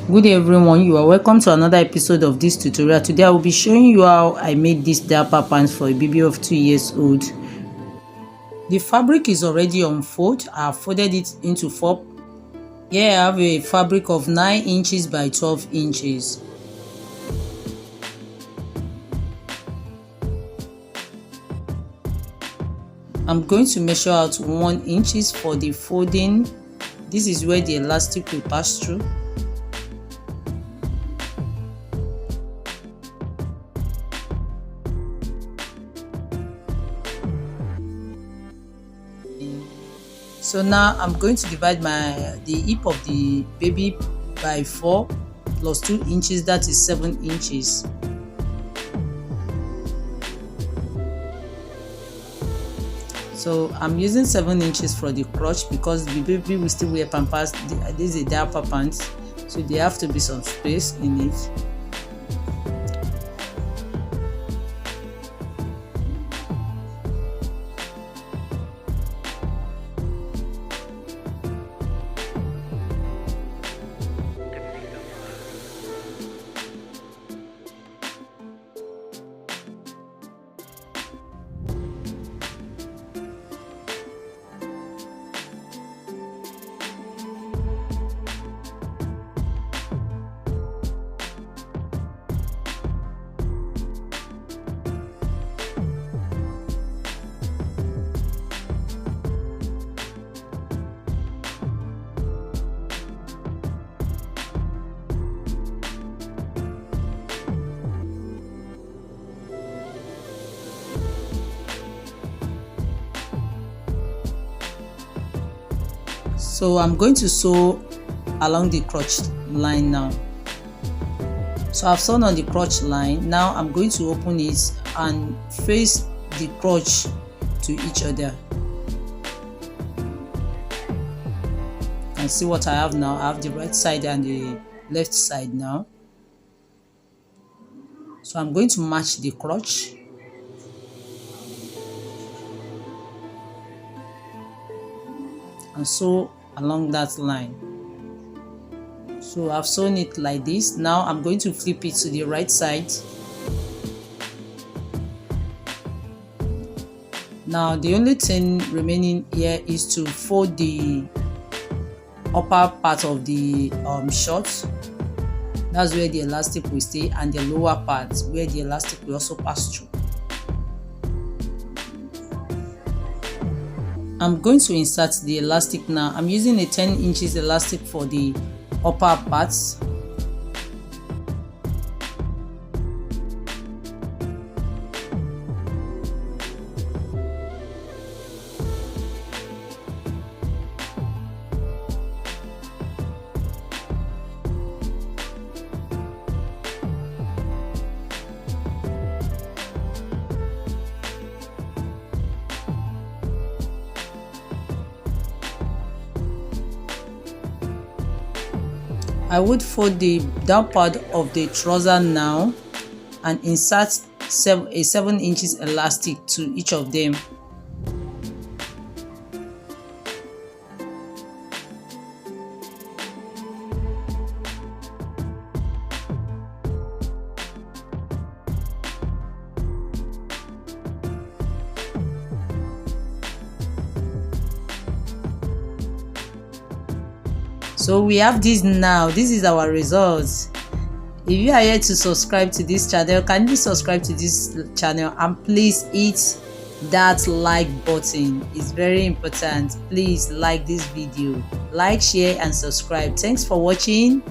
Good day everyone, you are welcome to another episode of this tutorial. Today I will be showing you how I made this diaper pants for a baby of 2 years old. The fabric is already on fold. I have folded it into 4. Here I have a fabric of 9 inches by 12 inches. I'm going to measure out 1 inches for the folding. This is where the elastic will pass through. So now I'm going to divide the hip of the baby by 4 plus 2 inches, that is 7 inches. So I'm using 7 inches for the crotch because the baby will still wear pampers. This is a diaper pants, so there have to be some space in it. So I'm going to sew along the crotch line now. So I've sewn on the crotch line. Now I'm going to open it and face the crotch to each other. And see what I have now. I have the right side and the left side now. So I'm going to match the crotch. And sew along that line. So I've sewn it like this. Now I'm going to flip it to the right side. Now the only thing remaining here is to fold the upper part of the shorts. That's where the elastic will stay, and the lower part where the elastic will also pass through. I'm going to insert the elastic now. I'm using a 10 inches elastic for the upper parts. I would fold the down part of the trouser now and insert a 7 inches elastic to each of them. So we have this now. This is our results. If you are here to subscribe to this channel, kindly subscribe to this channel and please hit that like button. It's very important. Please like this video, like, share and subscribe. Thanks for watching.